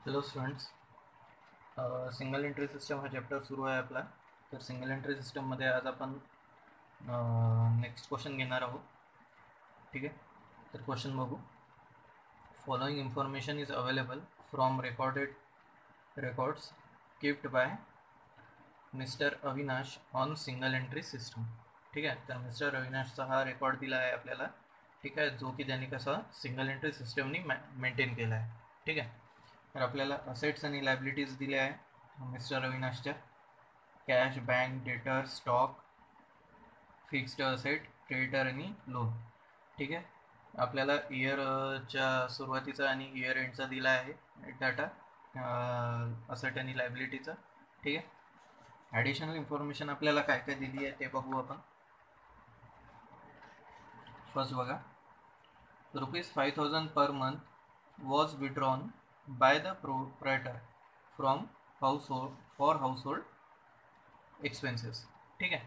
Hello students, single entry system हा chapter सुरू आहे आपला. तर सिंगल एंट्री सिस्टममध्ये आज आपण नेक्स्ट क्वेश्चन घेणार आहोत. ठीक आहे, तर क्वेश्चन बघू. Following information is available from records kept by mister Avinash on single entry system. ठीक आहे, तर मिस्टर अविनाशचा हा रेकॉर्ड दिला आहे आपल्याला. ठीक आहे, जो की त्यांनी कसा सिंगल एंट्री सिस्टमनी मेंटेन केला आहे. ठीक आहे, तर आपल्याला असेट्स आणि लायबिलिटीज दिल्या आहे मिस्टर अविनाशच्या. कॅश, बँक, डेटर, स्टॉक, फिक्स्ड असेट, क्रेडिटर आणि लोन. ठीक आहे, आपल्याला इयरच्या सुरुवातीचा आणि इयर एंडचा दिला आहे डाटा असेट आणि लायबिलिटीचा. ठीक आहे, ॲडिशनल इन्फॉर्मेशन आपल्याला काय काय दिली आहे ते बघू आपण. फर्स्ट बघा, ₹5,000 per month was withdrawn by the proprietor from household expenses. ठीक आहे,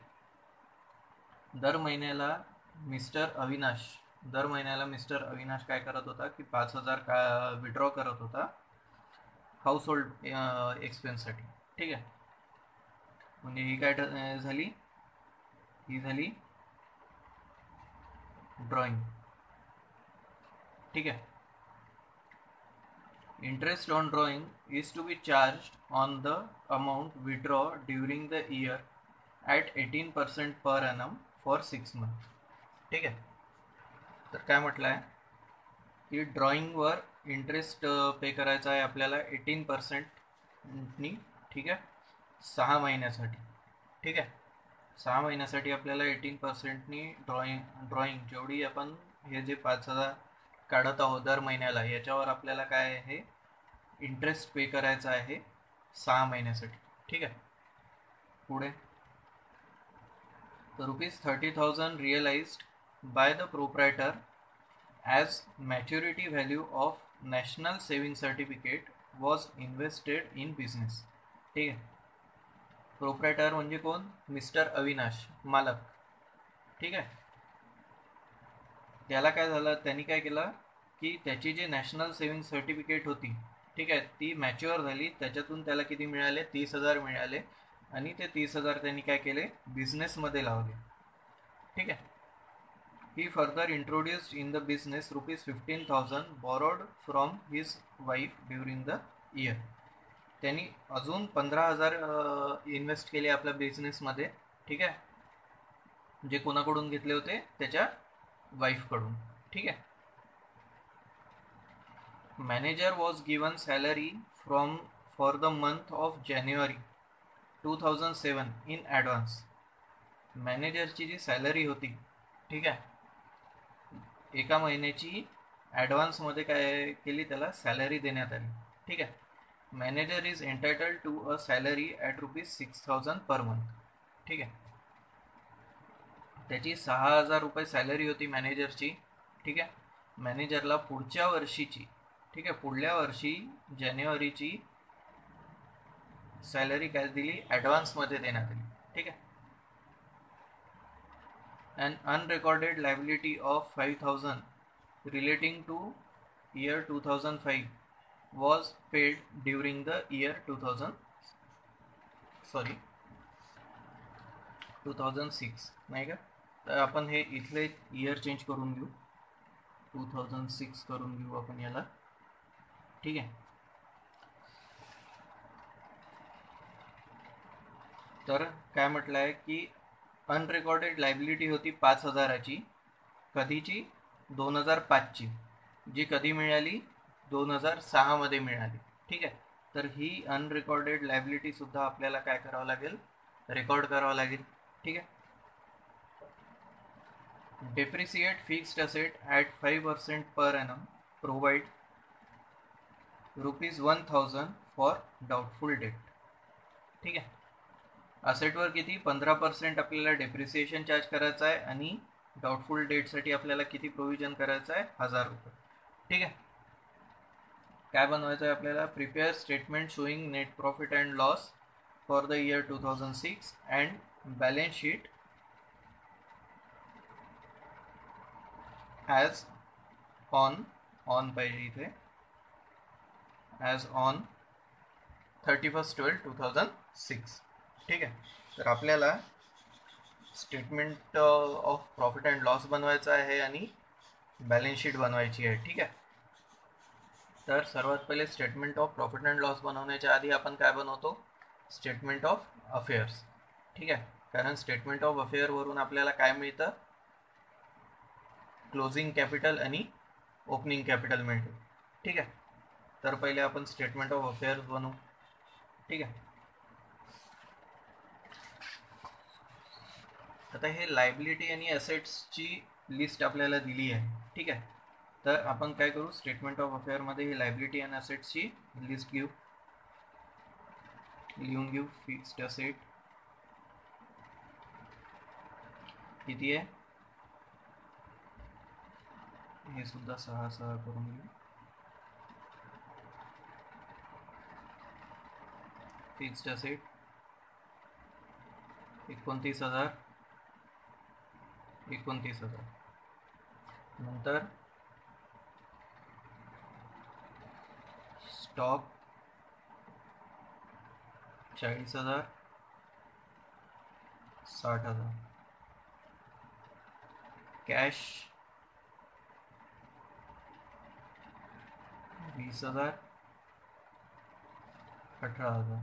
दर महिन्याला मिस्टर अविनाश काय करत होता की 5,000 का विड्रॉ करत होता हाऊस होल्ड एक्सपेन्ससाठी. ठीक आहे, म्हणजे ही काय झाली, ही झाली ड्रॉइंग. ठीक आहे, interest on drawing is to be charge on the amount withdraw during the year at 18% per annum for 6 month. ठीक आहे, तर काय म्हटलं आहे की ड्रॉइंगवर इंटरेस्ट पे करायचा आहे आपल्याला 18%नी. ठीक आहे, 6 महिन्यासाठी. ठीक आहे, 6 महिन्यासाठी आपल्याला 18%नी ड्रॉइंग जेवढी आपण हे जे 5,000 काढत आहोत दर महिन्याला, याच्यावर आपल्याला काय आहे इंटरेस्ट पे करायचा आहे 6 महिन्यासाठी. ठीक आहे, पुढे ₹30,000 realized by the proprietor as maturity value of national saving certificate was invested in business. ठीक आहे, प्रोप्रायटर म्हणजे कोण, मिस्टर अविनाश, मालक. ठीक आहे, त्याला काय झालं, त्यांनी काय केलं की त्याची जी नॅशनल सेव्हिंग सर्टिफिकेट होती, ठीक आहे, ती मॅच्युअर झाली. त्याच्यातून त्याला किती मिळाले, 30,000 मिळाले. आणि ते 30,000 त्यांनी काय केले, बिझनेसमध्ये लावले. ठीक आहे, he further introduced in the business ₹15,000 borrowed from his wife during the year. त्यांनी अजून 15,000 इन्व्हेस्ट केले आपल्या बिझनेसमध्ये. ठीक आहे, जे कोणाकडून घेतले होते, त्याच्या वाईफकडून. ठीक आहे, manager was given salary for the month of January 2007 in advance. मॅनेजरची जी सॅलरी होती, ठीक आहे, एका महिन्याची ॲडव्हान्समध्ये काय केली, त्याला सॅलरी देण्यात आली. ठीक आहे, manager is entitled to a salary at ₹6,000 per month. ठीक आहे, त्याची 6,000 सॅलरी होती मॅनेजरची. ठीक आहे, मॅनेजरला पुढच्या वर्षीची, ठीक आहे, पुढल्या वर्षी जानेवारीची सॅलरी काय दिली, ॲडव्हान्समध्ये देण्यात आली. ठीक आहे, an unrecorded liability of 5,000 relating to year 2005 was paid during the year 2006. नाही का, तर आपण हे इथले इयर चेंज करून घेऊ, 2006 करून घेऊ आपण याला. ठीक आहे, तर काय म्हटलं आहे की अनरेकॉर्डेड लायबिलिटी होती 5,000ची. कधीची, 2005ची, जी कधी मिळाली, 2006 मिळाली. ठीक आहे, तर ही अनरेकॉर्डेड लायबिलिटी सुद्धा आपल्याला काय करावं लागेल, रेकॉर्ड करावं लागेल. ठीक आहे, depreciate fixed asset at 5% per annum, provide ₹1,000 for doubtful debt. ठीक आहे, असेटवर किती, 15% आपल्याला डेप्रिसिएशन चार्ज करायचं आहे. आणि डाउटफुल डेटसाठी आपल्याला किती प्रोव्हिजन करायचं आहे, ₹1,000. ठीक आहे, काय बनवायचं आहे आपल्याला, prepare statement showing net profit and loss for the year 2006 and balance sheet as on पाहिजे इथे, ॲज ऑन 31/12/2006. ठीक आहे. तर आपल्याला statement of profit and loss बनवायचं आहे आणि बॅलन्स शीट बनवायची आहे. ठीक आहे. तर सर्वात पहिले statement of profit and loss बनवण्याच्या आधी आपण काय बनवतो, स्टेटमेंट ऑफ अफेअर्स. ठीक आहे. कारण स्टेटमेंट ऑफ अफेअरवरून आपल्याला काय मिळतं, क्लोजिंग कॅपिटल आणि ओपनिंग कॅपिटल मिळते. ठीक आहे. तर पहिले आपण स्टेटमेंट ऑफ अफेअर्स बनवू. ठीक आहे. आता हे लायबिलिटी आणि असेट्सची लिस्ट आपल्याला दिली आहे. ठीक आहे. तर आपण काय करू, स्टेटमेंट ऑफ अफेअरमध्ये ही लायबिलिटी आणि असेट्सची लिस्ट लिहून घेऊ. फिक्स्ड असेट किती आहे हे सुद्धा 6 करून घेऊ. Fixed asset 29,000. नंतर स्टॉक 40,000, 60,000. कॅश 20,000, 18,000.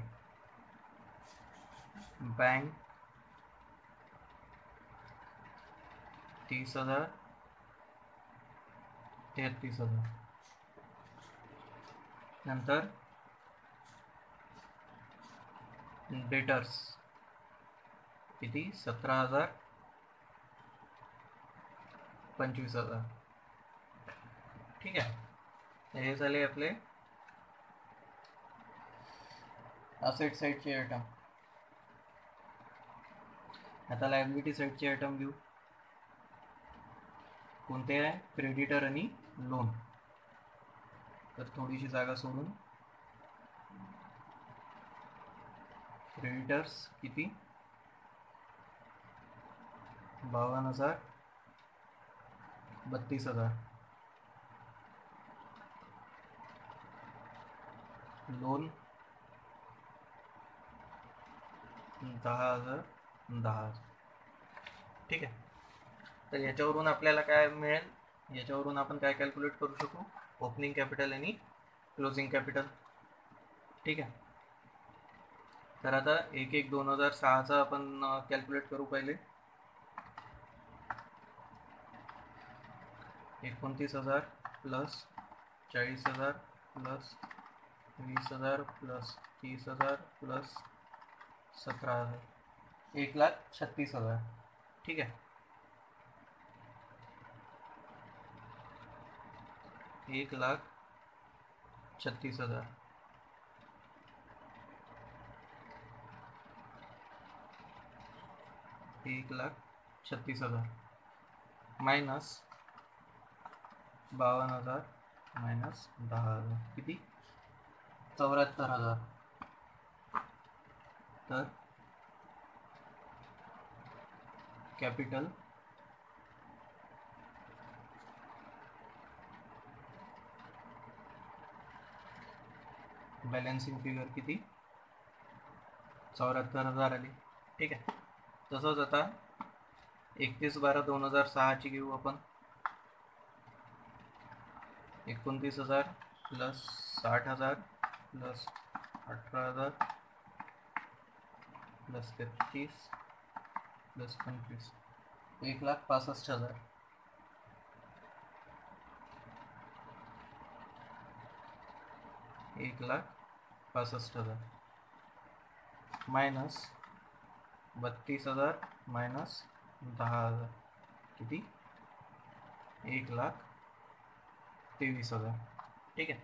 बँक 30,000, 33,000. नंतर डेटर्स किती, 17,000, 25,000. ठीक आहे. हे झाले आपले असेट साईडचे आयटम. आता लायबिलिटी साईडचे आयटम घेऊ. कोणते आहे, क्रेडिटर आणि लोन. तर थोडीशी जागा सोडून क्रेडिटर्स किती, 52,000, 32,000. लोन 10,000, 10,000. ठीक आहे. तर याच्यावरून आपल्याला काय मिळेल, याच्यावरून आपण काय कॅल्क्युलेट करू शकू, ओपनिंग कॅपिटल आणि क्लोजिंग कॅपिटल. ठीक आहे. तर आता 1/1/2006चा आपण कॅल्क्युलेट करू पहिले. 29,000 प्लस 40,000 प्लस 20,000 प्लस 30,000 प्लस 17,000, 1,36,000. ठीक आहे. 1,36,000 1,36,000 मायनस 52,000 मायनस 10,000 किती, 74,000. तर कॅपिटल बॅलन्सिंग फिगर किती, 74,000 आली. ठीक आहे. तसंच आता 31/12/2006ची घेऊ आपण. 29,000 plus 60,000 plus 18,000 plus 33 plus 25, 1,65,000. Minus 32,000 minus 10,000 किती, 1,23,000. ठीक आहे.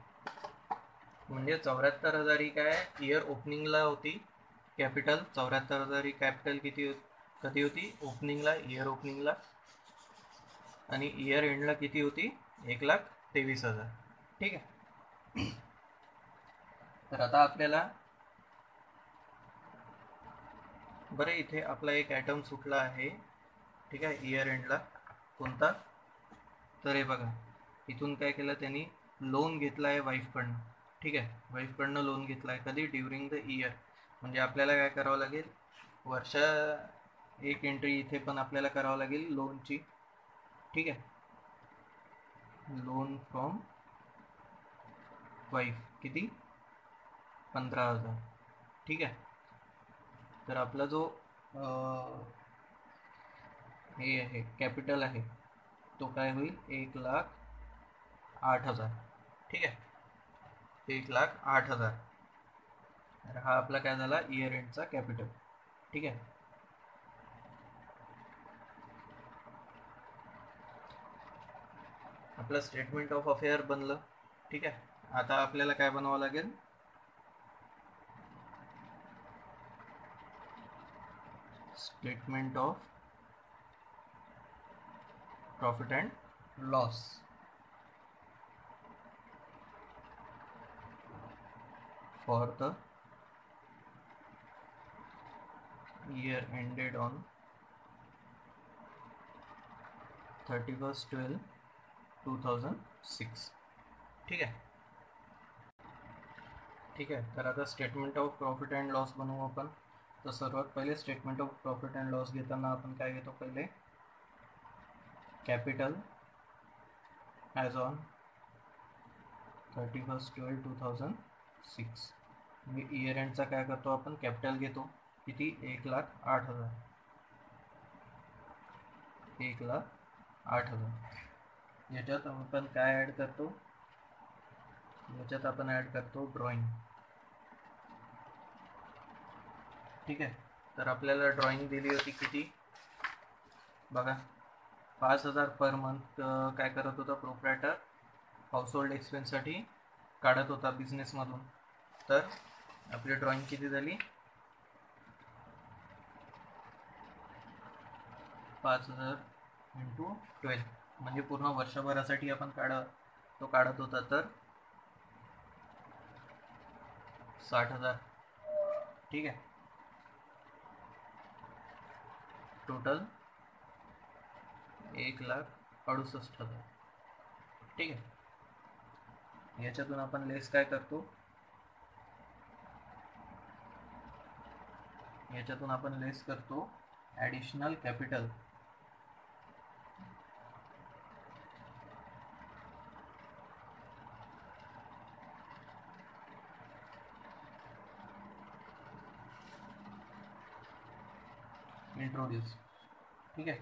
म्हणजे 74,000 ही काय इयर ओपनिंगला होती कॅपिटल. 74,000 ही कॅपिटल किती कधी होती, ओपनिंगला, इयर ओपनिंगला. आणि इयर एंडला किती होती, 1,23,000. ठीक आहे. तर आता आपल्याला बरं इथे आपला एक आयटम सुटला आहे. ठीक आहे. इयर एंडला कोणता, तर हे बघा इथून काय केलं त्यांनी, लोन घेतला आहे वाईफकडनं. ठीक आहे. वाईफकडनं लोन घेतला आहे कधी, ड्युरिंग द इयर. म्हणजे आपल्याला काय करावं लागेल, वर्षा एक एंट्री इथे पण आपल्याला करावं लागेल लोनची. ठीक आहे. लोन फ्रॉम वाईफ किती, 15,000. ठीक आहे. तर आपला जो हे आहे कॅपिटल आहे तो काय होईल, 1,08,000. ठीक आहे. 1,08,000. तर हा आपला काय झाला, इयर एंडचा कॅपिटल. ठीक आहे. आपलं स्टेटमेंट ऑफ अफेअर बनलं. ठीक आहे. आता आपल्याला काय बनवावं लागेल, statement of profit and loss for the year ended on 31/12/2006. ठीक आहे. ठीक आहे. तर आता statement of profit and loss बनवू आपण. तर सर्वात पहिले statement of profit and loss घेताना आपण काय घेतो, पहिले कॅपिटल ॲज ऑन 31/12/2006. म्हणजे इयर एंडचा काय करतो आपण, कॅपिटल घेतो किती, 1,08,000. 1,08,000. याच्यात आपण काय ॲड करतो, याच्यात आपण ॲड करतो ड्रॉइंग. ठीक आहे. तर आपल्याला ड्रॉइंग दिली होती किती बघा, 5,000 पर मंथ काय करत होता प्रोप्रायटर, हाऊसहोल्ड एक्सपेन्ससाठी काढत होता बिझनेसमधून. तर आपली ड्रॉइंग किती झाली, 5,000 × 12, म्हणजे पूर्ण वर्षभरासाठी आपण काढत होता. तर 60,000. ठीक आहे. टोटल 1,68,000. ठीक आहे. याच्यातून आपण लेस काय करतो, याच्यातून आपण लेस करतो ॲडिशनल कॅपिटल. इंट्रोड्यूस. ठीक आहे.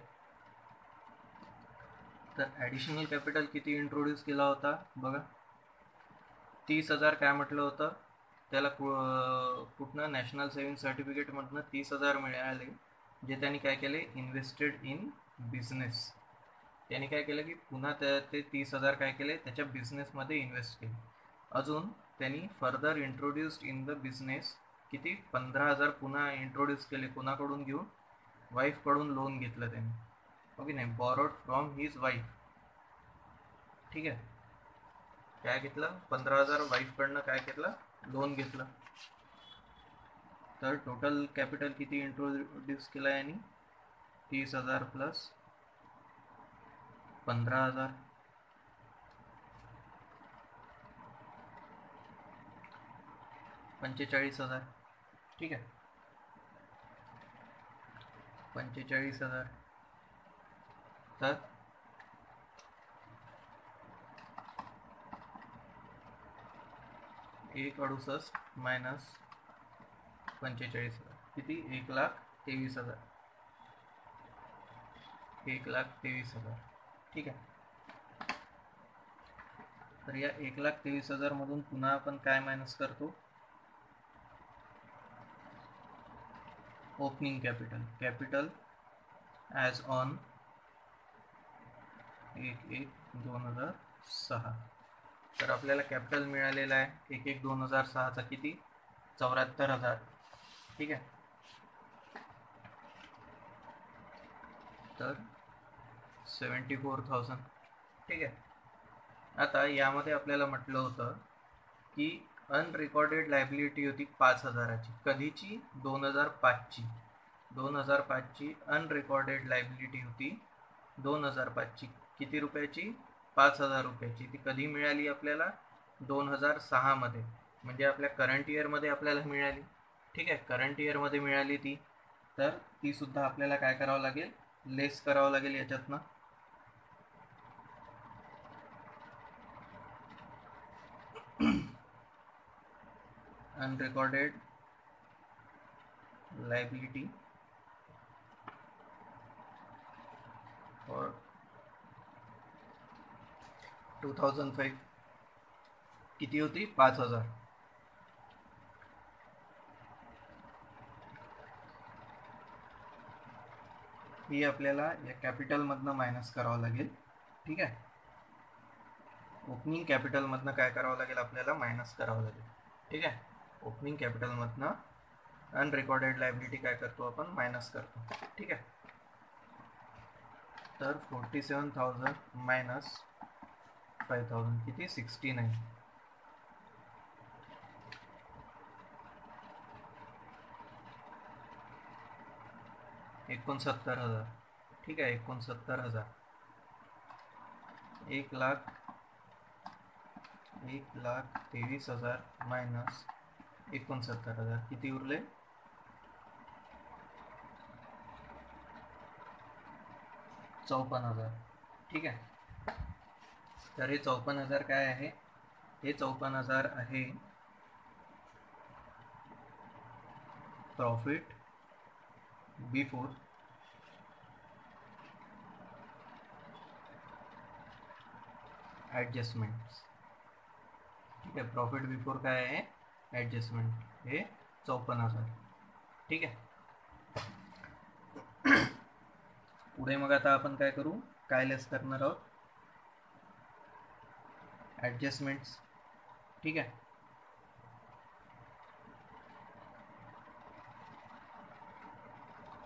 तर ॲडिशनल कॅपिटल किती इंट्रोड्यूस केला होता बघा, 30,000. काय म्हटलं होतं त्याला, कुठनं, नॅशनल सेव्हिंग सर्टिफिकेटमधनं 30,000 मिळाले, जे त्यांनी काय केले, इन्व्हेस्टेड इन बिझनेस. त्यांनी काय केलं की पुन्हा ते 30,000 काय केले, त्याच्या बिझनेसमध्ये इन्व्हेस्ट केले. अजून त्यांनी further introduced in the business किती, 15,000 पुन्हा इंट्रोड्यूस केले. कोणाकडून घेऊन, वाईफकडून लोन घेतलं त्यांनी. ओके नाही, बॉरोड फ्रॉम हिज वाईफ. ठीक आहे. काय घेतलं, 15,000 वाईफकडनं काय घेतलं, लोन घेतलं. तर टोटल कॅपिटल किती इंट्रोड्यूस केला यांनी, 30,000 प्लस 15,000, 45,000. ठीक आहे. 45,000. तर 1,68 मायनस 45,000 किती, 1,23,000. 1,23,000. ठीक आहे. तर या 1,23,000 मधून पुन्हा आपण काय मायनस करतो, opening capital. Capital as on 1/1/2006. तर आपल्याला कॅपिटल मिळालेला आहे 1/1/2006चा किती, 74,000. ठीक आहे. तर 74,000. ठीक आहे. आता यामध्ये आपल्याला म्हटलं होतं की अनरेकॉर्डेड लायबिलिटी होती 5,000ची. कधीची, 2005ची. 2005ची अनरेकॉर्डेड लायबिलिटी होती, 2005ची. किती रुपयाची, 5,000 रुपयाची. ती कधी मिळाली आपल्याला, 2006 मध्ये, म्हणजे आपल्या करंट इयरमध्ये आपल्याला मिळाली. ठीक आहे, करंट इयरमध्ये मिळाली ती, तर ती सुद्धा आपल्याला काय करावं लागेल, लेस करावं लागेल याच्यातनं. अनरेकॉर्डेड लायबिलिटी फॉर 2005 किती होती, 5,000. ही आपल्याला या कॅपिटलमधनं मायनस करावं लागेल. ठीक आहे, ओपनिंग कॅपिटलमधनं काय करावं लागेल, आपल्याला मायनस करावं लागेल. ठीक आहे, ओपनिंग कॅपिटलमधनं अनरेकॉर्डेड लायबिलिटी काय करतो आपण, मायनस करतो. ठीक आहे, तर 47,000 मायनस 5,000 किती, 69. 69,000. ठीक आहे, 69,000. 1,23,000 मायनस 69,000 किती उरले, 54,000. ठीक आहे, तर हे 54,000 काय आहे, हे 54,000 आहे प्रॉफिट बिफोर ॲडजस्टमेंट्स. ठीक आहे, प्रॉफिट बिफोर काय आहे, ॲडजस्टमेंट, हे 54,000. ठीक आहे, पुढे मग आता आपण काय करू, काय लेस करणार आहोत, ॲडजस्टमेंट्स. ठीक आहे,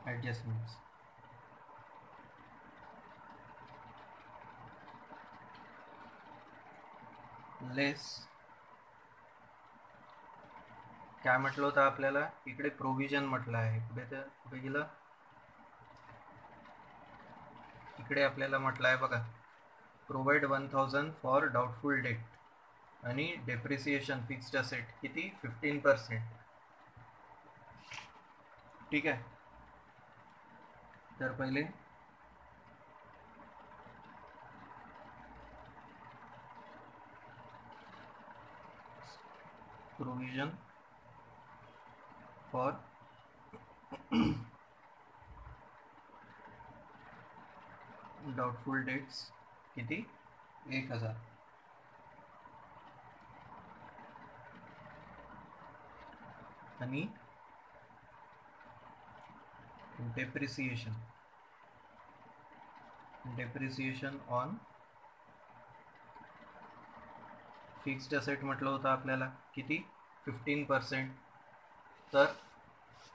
ॲडजस्टमेंट्स लेस काय म्हटलं होतं आपल्याला, इकडे प्रोव्हिजन म्हटलं आहे, कुठे गेलं, इकडे आपल्याला म्हटलं आहे बघा, प्रोव्हाइड 1,000 फॉर डाउटफुल डेट आणि डेप्रिसिएशन फिक्स्ड असेट किती, 15%. ठीक आहे, तर पहिले प्रोव्हिजन फॉर डाउटफुल डेट्स किती, 1,000. आणि डेप्रिसिएशन ऑन फिक्स्ड असेट म्हटलं होतं आपल्याला किती, 15%. तर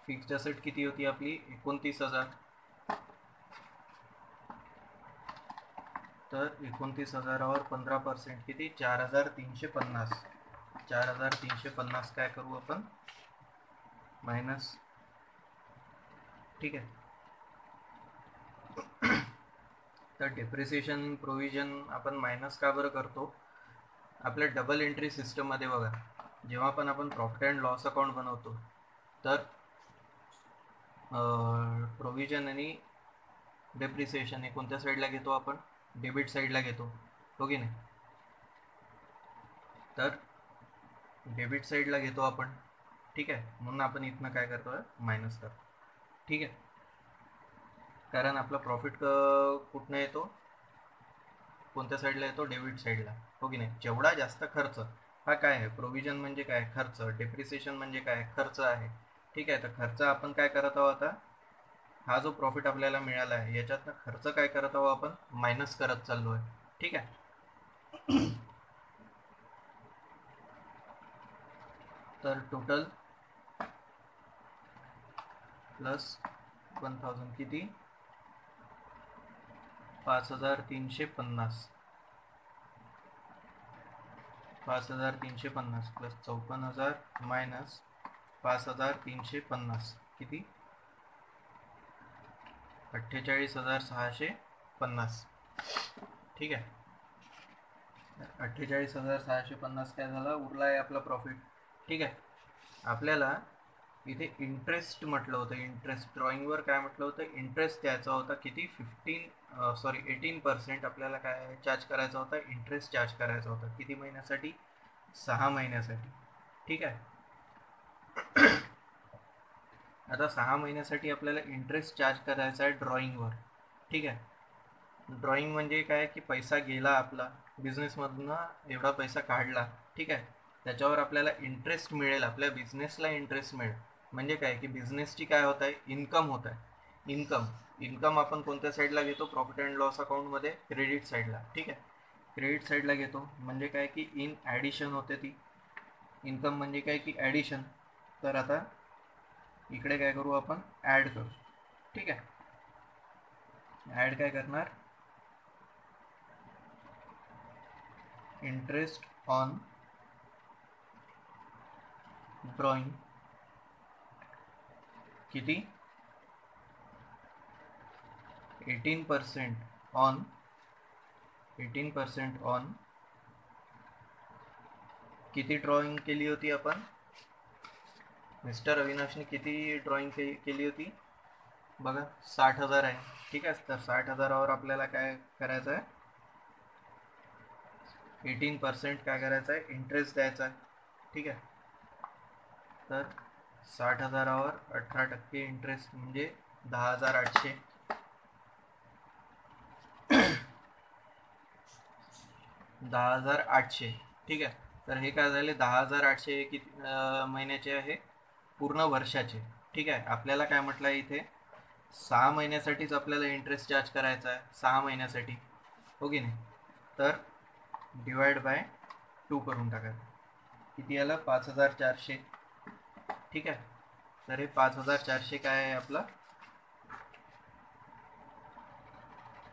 फिक्स्ड असेट किती होती आपली, 29,000. तर 29,000वर 15% किती, 4,350. 4,350 काय करू आपण, मायनस. ठीक आहे, तर डेप्रिसिएशन प्रोव्हिजन आपण मायनस का बरं करतो, आपल्या डबल एंट्री सिस्टममध्ये बघा, जेव्हा पण आपण प्रॉफिट अँड लॉस अकाउंट बनवतो, तर प्रोव्हिजन आणि डेप्रिसिएशन हे कोणत्या साईडला घेतो आपण, डेबिट साईडला घेतो, हो की नाही. तर डेबिट साईडला घेतो आपण. ठीक आहे, म्हणून आपण इथनं काय करतो, मायनस करतो. ठीक आहे, कारण आपला प्रॉफिट कुठनं येतो, कोणत्या साईडला येतो, डेबिट साईडला, हो की नाही. जेवढा जास्त खर्च, हा काय आहे, प्रोव्हिजन म्हणजे काय, खर्च, डेप्रिसिएशन म्हणजे काय, खर्च आहे. ठीक आहे, तर खर्च आपण काय करत आहोत आता, हा जो प्रॉफिट आपल्याला मिळाला आहे याच्यातनं खर्च काय करत आहोत आपण, मायनस करत चाललो आहे. ठीक आहे, तर टोटल प्लस 1,000 किती, 5,350. 5,350 प्लस 54,000 मायनस 5,350 किती, 48,650. ठीक आहे, 48,650 काय झाला, उरला आहे आपला प्रॉफिट. ठीक आहे. आपल्याला इथे इंटरेस्ट म्हटलं होतं, इंटरेस्ट ड्रॉइंगवर काय म्हटलं होतं, इंटरेस्ट द्यायचा होता किती, 18% आपल्याला काय चार्ज करायचा होता, इंटरेस्ट चार्ज करायचा होता. किती महिन्यासाठी, 6 महिन्यासाठी. ठीक आहे. आता 6 महिन्यासाठी आपल्याला इंटरेस्ट चार्ज करायचा आहे ड्रॉइंगवर. ठीक आहे. ड्रॉइंग म्हणजे काय की पैसा गेला आपला बिझनेसमधून, एवढा पैसा काढला. ठीक आहे. त्याच्यावर आपल्याला इंटरेस्ट मिळेल, आपल्या बिझनेसला इंटरेस्ट मिळेल. म्हणजे काय की बिझनेसची काय होत आहे, इन्कम होत आहे. इन्कम आपण कोणत्या साईडला घेतो, प्रॉफिट अँड लॉस अकाउंटमध्ये क्रेडिट साईडला. ठीक आहे. क्रेडिट साईडला घेतो म्हणजे काय की इन ॲडिशन होते ती इन्कम, म्हणजे काय की ॲडिशन. तर आता इकडे काय करू आपण, ॲड करू. ठीक आहे. ॲड काय करणार, इंटरेस्ट ऑन ड्रॉइंग किती, 18% ऑन किती ड्रॉइंग केली होती आपण, मिस्टर अविनाशने किती ड्रॉइंग केली होती बघा, 60,000 आहे. ठीक आहे. तर 60,000वर आपल्याला काय करायचं आहे, 18% काय करायचं आहे, इंटरेस्ट द्यायचा आहे. ठीक आहे. तर 60,000वर 18% इंटरेस्ट म्हणजे 10,800. 10,800. ठीक आहे. तर हे काय झाले, 10,800 किती महिन्याचे आहे, पूर्ण वर्षाचे. ठीक आहे. आपल्याला काय म्हटलं आहे इथे, 6 महिन्यासाठीच आपल्याला इंटरेस्ट चार्ज करायचा आहे, 6 महिन्यासाठी. हो की नाही. तर डिवाइड बाय 2 करून टाकायचं. किती आलं, 5,400. ठीक आहे. तर हे 5,400 काय आहे आपलं,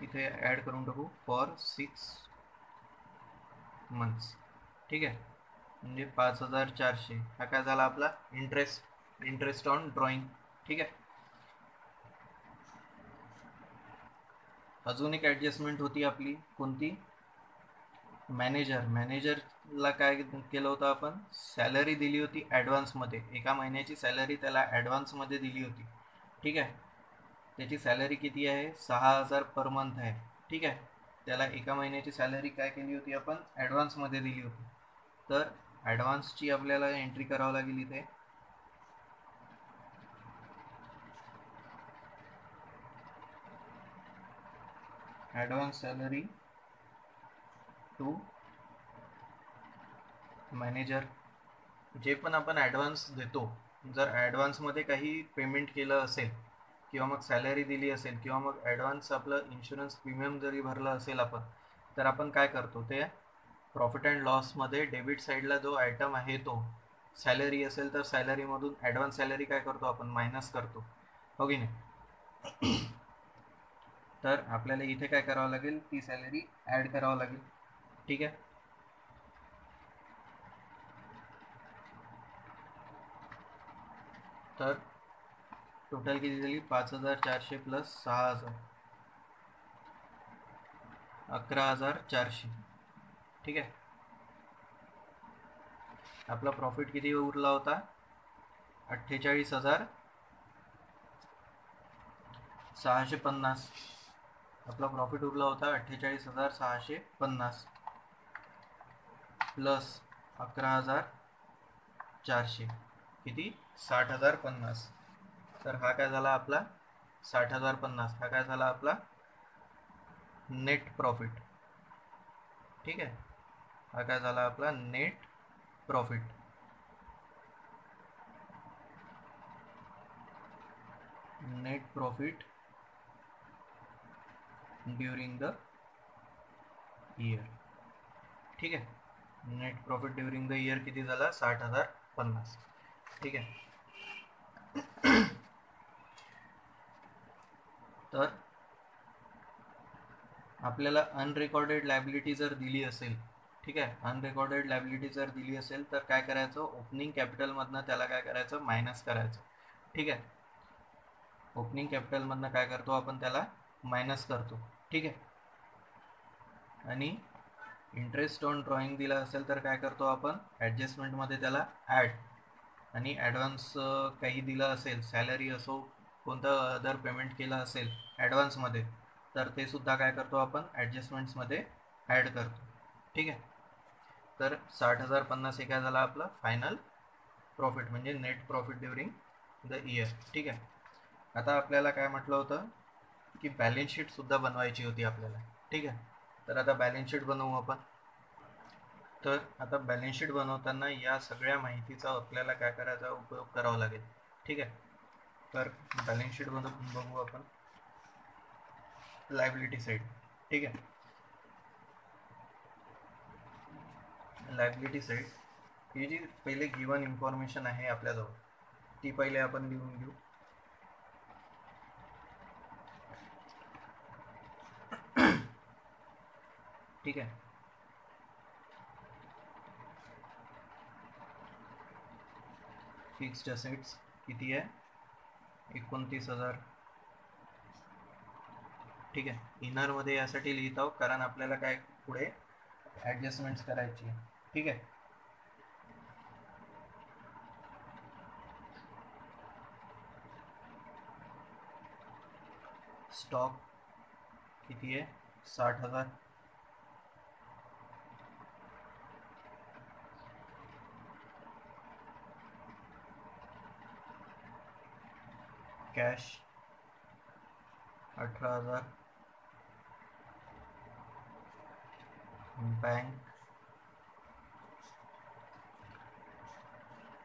इथे ॲड करून टाकू, फॉर 6 मंथ्स. ठीक आहे. म्हणजे 5,400 हा काय झाला आपला इंटरेस्ट ऑन ड्रॉइंग. ठीक आहे. अजून एक ॲडजस्टमेंट होती आपली, कोणती, मॅनेजरला काय केलं होतं आपण, सॅलरी दिली होती ॲडव्हान्समध्ये, एका महिन्याची सॅलरी त्याला ॲडव्हान्समध्ये दिली होती. ठीक आहे. त्याची सॅलरी किती आहे, 6,000 पर मंथ आहे. ठीक आहे. त्याला एका महिन्याची सॅलरी काय केली होती आपण, ॲडव्हान्समध्ये दिली होती. तर ॲडव्हान्सची आपल्याला एंट्री करावं लागेल इथे. Advance salary to manager. जे पण आपण ॲडव्हान्स देतो, जर ॲडव्हान्समध्ये काही पेमेंट केलं असेल, किंवा मग सॅलरी दिली असेल, किंवा मग ॲडव्हान्स आपलं इन्शुरन्स प्रीमियम जरी भरलं असेल आपण, तर आपण काय करतो, ते प्रॉफिट अँड लॉसमध्ये डेबिट साईडला जो आयटम आहे तो सॅलरी असेल तर सॅलरीमधून ॲडव्हान्स सॅलरी काय करतो आपण, मायनस करतो. हो की नाही. तर आपल्याला इथे काय करावं लागेल, ती सॅलरी ॲड करावं लागेल. ठीक आहे. तर टोटल किती झाली, 5,400 प्लस 6,000, 11,400. ठीक आहे. आपला प्रॉफिट किती उरला होता, 48,650. आपला प्रॉफिट उरला होता 48,650 प्लस 11,400 किती, 60,050. तर हा काय झाला आपला, 60,050 हा काय झाला आपला नेट प्रॉफिट. ठीक आहे. हा काय झाला आपला net profit. Net profit during the year. ठीक आहे. Net profit during the year किती झाला, 60,050. ठीक आहे. तर आपल्याला अनरेकॉर्डेड लायबिलिटी जर दिली असेल, ठीक आहे, अनरेकॉर्डेड लायबिलिटी जर दिली असेल तर काय करायचं, ओपनिंग कॅपिटलमधनं त्याला काय करायचं, मायनस करायचं. ठीक आहे. ओपनिंग कॅपिटलमधनं काय करतो आपण, त्याला मायनस करतो. ठीक आहे. आणि इंटरेस्ट ऑन ड्रॉइंग दिला असेल तर काय करतो आपण, ॲडजस्टमेंटमध्ये त्याला ॲड, आणि ॲडव्हान्स काही दिलं असेल, सॅलरी असो, कोणतं अदर पेमेंट केलं असेल ॲडव्हान्समध्ये, तर ते सुद्धा काय करतो आपण ॲडजस्टमेंट्समध्ये ॲड करतो. ठीक आहे. तर 60,050 हे काय झाला आपला फायनल प्रॉफिट, म्हणजे net profit during the year. ठीक आहे. आता आपल्याला काय म्हटलं होतं की बॅलन्स शीटसुद्धा बनवायची होती आपल्याला. ठीक आहे. तर आता बॅलन्स शीट बनवू आपण. तर आता बॅलन्स शीट बनवताना या सगळ्या माहितीचा आपल्याला काय करायचा, उपयोग करावा लागेल. ठीक आहे. तर बॅलन्स शीट बघू आपण लायबिलिटी साईड. ठीक आहे. लायबिलिटी साईड ही जी पहिले गिवन इन्फॉर्मेशन आहे आपल्याजवळ, ती पहिले आपण लिहून घेऊ. ठीक आहे. फिक्स्ड असेट्स किती आहे, 29,000. ठीक आहे. इनरमध्ये यासाठी लिहित आहोत कारण आपल्याला काय पुढे ॲडजस्टमेंट्स करायची आहे. ठीक आहे. स्टॉक किती आहे, 60,000. कॅश 18,000. बँक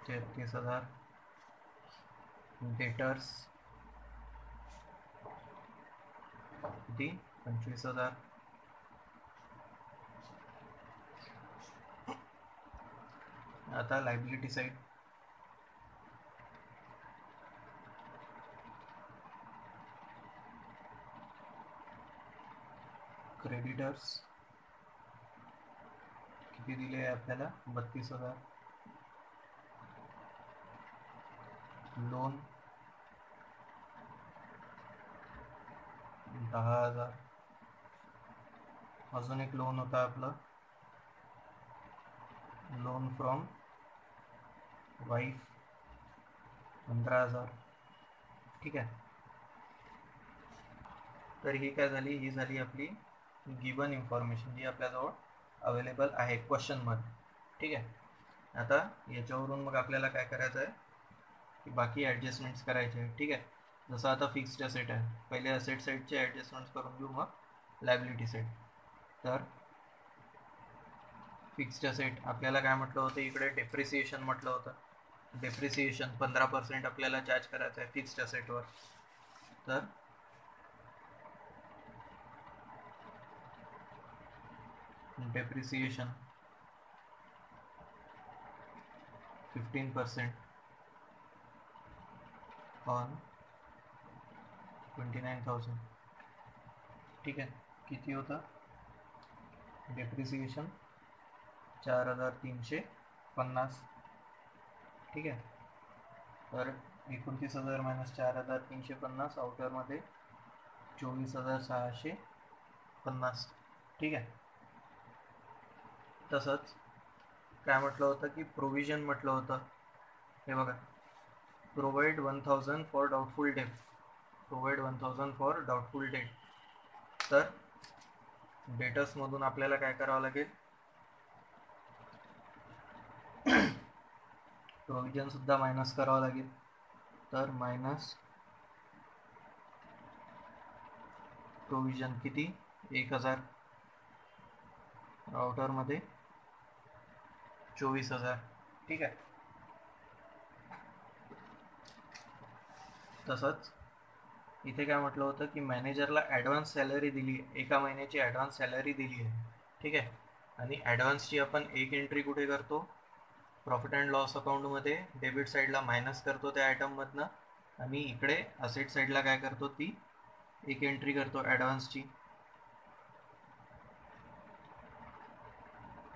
33,000. डेटर्स किती, 25,000. आता लायबिलिटी साईड, क्रेडिटर्स किती दिले आहे आपल्याला, 32,000. लोन 10,000. अजून एक लोन होता आपलं, लोन फ्रॉम वाईफ, 15,000. ठीक आहे. तर ही काय झाली, ही झाली आपली गिवन इन्फॉर्मेशन जी आपल्याजवळ अवेलेबल आहे क्वेश्चनमध्ये. ठीक आहे. आता याच्यावरून मग आपल्याला काय करायचं आहे की बाकी ॲडजस्टमेंट्स करायचे आहे. ठीक आहे. जसं आता फिक्स्ड असेट आहे, पहिले असेट साईडचे ॲडजस्टमेंट्स करून घेऊ, मग लायबिलिटी साईड. तर फिक्स्ड असेट आपल्याला काय म्हटलं होतं, इकडे डेप्रिसिएशन म्हटलं होतं. डेप्रिसिएशन 15% आपल्याला चार्ज करायचं आहे फिक्स्ड असेटवर. तर डेप्रिसिएशन 15% ऑन 29,000. ठीक आहे. किती होतं डेप्रिसिएशन, 4,350. ठीक आहे. तर 29,000 मायनस 4,350, आउटरमध्ये 24,650. ठीक आहे. तसंच काय म्हटलं होतं की प्रोव्हिजन म्हटलं होतं, हे बघा, provide 1,000 for doubtful debt. Provide 1,000 for doubtful debt. तर डेटर्समधून आपल्याला काय करावं लागेल, प्रोव्हिजन सुद्धा मायनस करावं लागेल. तर मायनस प्रोव्हिजन किती, 1,000, राउटरमध्ये 24,000. ठीक आहे. तसंच इथे काय म्हटलं होतं की मॅनेजरला ॲडव्हान्स सॅलरी दिली, एका महिन्याची ॲडव्हान्स सॅलरी दिली आहे. ठीक आहे. आणि ॲडव्हान्सची आपण एक एंट्री कुठे करतो, प्रॉफिट अँड लॉस अकाउंटमध्ये डेबिट साईडला मायनस करतो त्या आयटममधनं, आणि इकडे असेट साईडला काय करतो, ती एक एंट्री करतो ॲडव्हान्सची.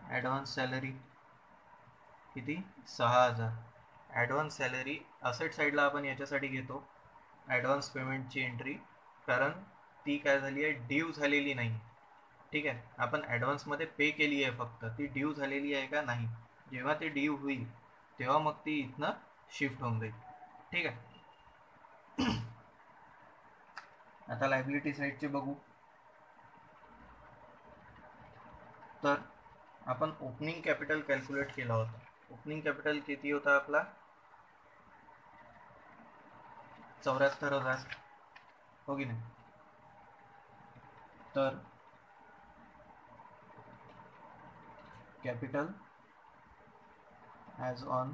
ॲडव्हान्स सॅलरी किती, 6,000. ॲडव्हान्स सॅलरी असेट साईडला आपण याच्यासाठी घेतो, ॲडव्हान्स पेमेंटची एंट्री, कारण ती काय झाली आहे, ड्यू झालेली नाही. ठीक आहे. आपण ॲडव्हान्समध्ये पे केली आहे, फक्त ती ड्यू झालेली आहे का नाही. जेव्हा ती ड्यू होईल तेव्हा मग ती इथनं शिफ्ट होऊन जाईल. ठीक आहे. आता लायबिलिटी साईडचे बघू. तर आपण ओपनिंग कॅपिटल कॅल्क्युलेट केला होता. ओपनिंग कॅपिटल किती होता आपला? 74,000, हो की नाही. तर कॅपिटल ॲज ऑन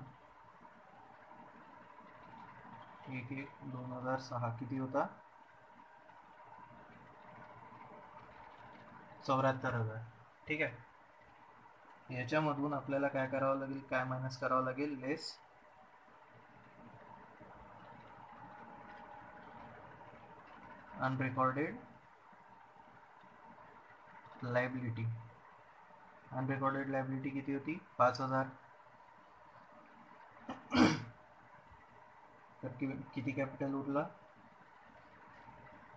1/1/2006 किती होता? 74,000. ठीक आहे. याच्यामधून आपल्याला काय करावं लागेल, काय मायनस करावं लागेल? लेस अनरेकॉर्डेड लायबिलिटी. अनरेकॉर्डेड लायबिलिटी किती होती? 5,000. तर किती कॅपिटल उरला?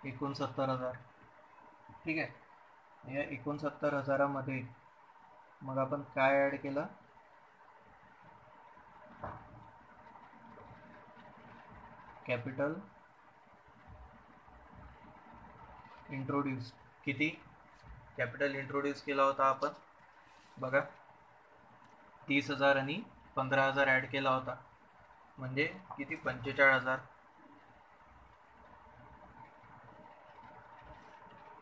69,000. ठीक आहे. या 69,000मध्ये मग आपण काय ॲड केलं? Capital introduce. किती कॅपिटल इंट्रोड्यूस केला होता आपण? बघा, 30,000 आणि 15,000 ॲड केला होता, म्हणजे किती? 45,000.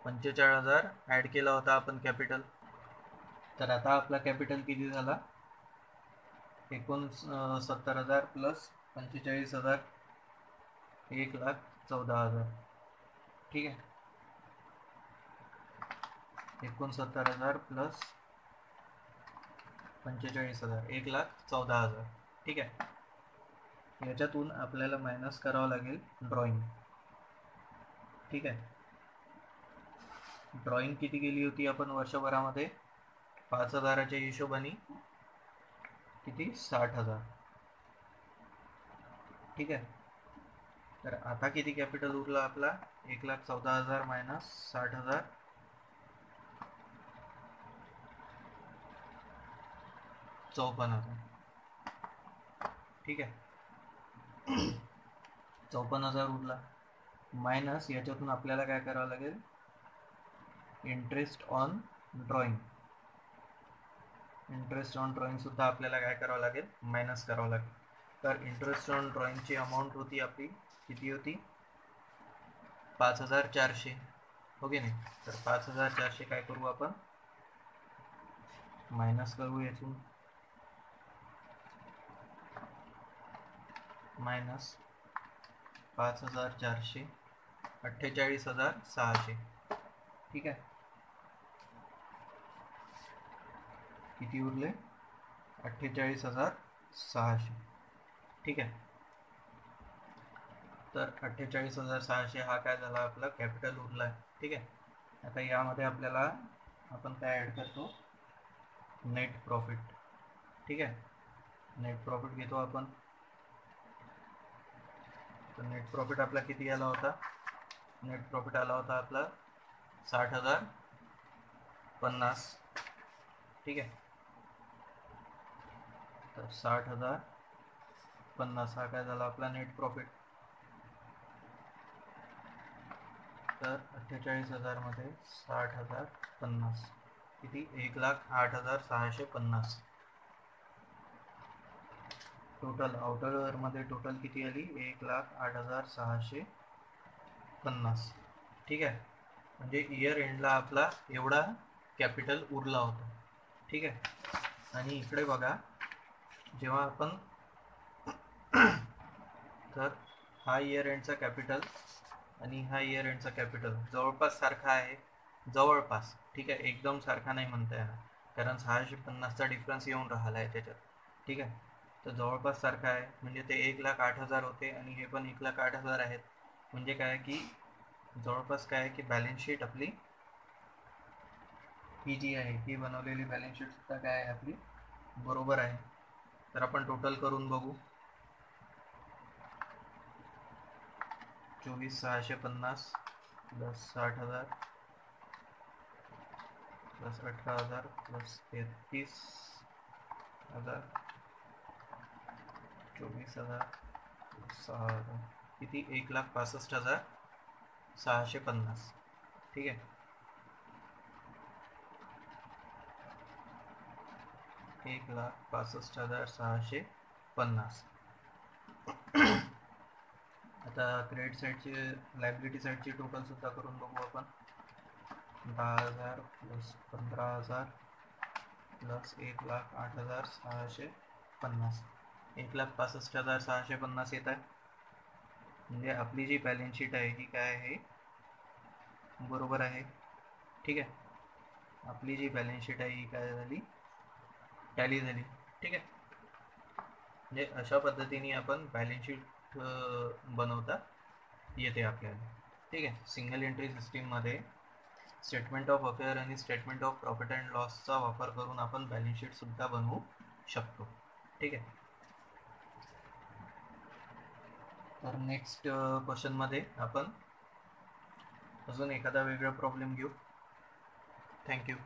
45,000 ॲड केला होता आपण कॅपिटल. तर आता आपला कॅपिटल किती झाला? 69,000 प्लस 45,000, 1,14,000. ठीक आहे. 69,000 प्लस 45,000, 1,14,000. ठीक आहे. याच्यातून आपल्याला मायनस करावं लागेल ड्रॉइंग. ठीक आहे. ड्रॉइंग किती केली होती आपण वर्षभरामध्ये? 5,000च्या हिशोबाने किती? 60,000. ठीक आहे. तर आता किती कॅपिटल उरला आपला? 1,14,000 मायनस 60,000, 54,000. ठीक आहे. 54,000 उरला. मायनस याच्यातून आपल्याला काय करावं लागेल? Interest on drawing. Interest on drawing सुद्धा आपल्याला काय करावं लागेल? मायनस करावं लागेल. तर इंटरेस्ट ऑन ड्रॉइंगची अमाऊंट होती आपली, किती होती? 5,400, हो की नाही. तर 5,400 काय करू आपण? मायनस करू यातून. मायनस 5,400, 48,600. ठीक आहे. किती उरले? 48,600. ठीक आहे. तर 48,600 हा काय झाला? आपला कॅपिटल उरला आहे. ठीक आहे. आता यामध्ये आपल्याला आपण काय ॲड करतो? Net profit. ठीक आहे. नेट प्रॉफिट घेतो आपण. तर नेट प्रॉफिट आपला किती आला होता? नेट प्रॉफिट आला होता आपला 60,050. ठीक आहे. तर 60,050 हा काय झाला आपला नेट प्रॉफिट. तर 48,000 मध्ये 60,050 किती? 1,08,650. टोटल आउटरमध्ये टोटल किती आली? 1,08,650. ठीक आहे. म्हणजे इयर एंडला आपला एवढा कॅपिटल उरला होता. ठीक आहे. आणि इकडे बघा, जेव्हा आपण तर हा इयर एंडचा कॅपिटल आणि हा इयर एंडचा कॅपिटल जवळपास सारखा आहे. जवळपास. ठीक आहे. एकदम सारखा नाही म्हणता येणार, कारण 650चा डिफरन्स येऊन राहिला आहे त्याच्यात. ठीक आहे. तर जवळपास सारखा आहे, म्हणजे ते 1,08,000 होते आणि हे पण 1,08,000 आहेत. म्हणजे काय की जवळपास काय आहे की बॅलन्स शीट आपली ही जी आहे ही बनवलेली बॅलन्स शीट सुद्धा काय आहे आपली बरोबर आहे. तर आपण टोटल करून बघू. 24,650 प्लस 60,000 प्लस 18,000 प्लस 33,000 24,000 6,000 किती 1,65,650. ठीक आहे, 1,65,650. आता क्रेडिट साईडची लायबिलिटी साईडची टोटल सुद्धा करून बघू आपण. 10,000 प्लस 15,000 प्लस 1,08,650. 1,65,650 येत आहे. म्हणजे आपली जी बॅलन्स शीट आहे ही काय आहे, बरोबर आहे. ठीक आहे, आपली जी बॅलन्स शीट आहे ही काय झाली, टॅली झाली. ठीक आहे, म्हणजे अशा पद्धतीने आपण बॅलन्स शीट बनवता येते आपल्याला. ठीक आहे, सिंगल एंट्री सिस्टीममध्ये स्टेटमेंट ऑफ अफेअर आणि स्टेटमेंट ऑफ प्रॉफिट अँड लॉसचा वापर करून आपण बॅलन्स शीट सुद्धा बनवू शकतो. ठीक आहे, तर नेक्स्ट क्वेश्चनमध्ये आपण अजून एखादा वेगळा प्रॉब्लेम घेऊ. थँक्यू.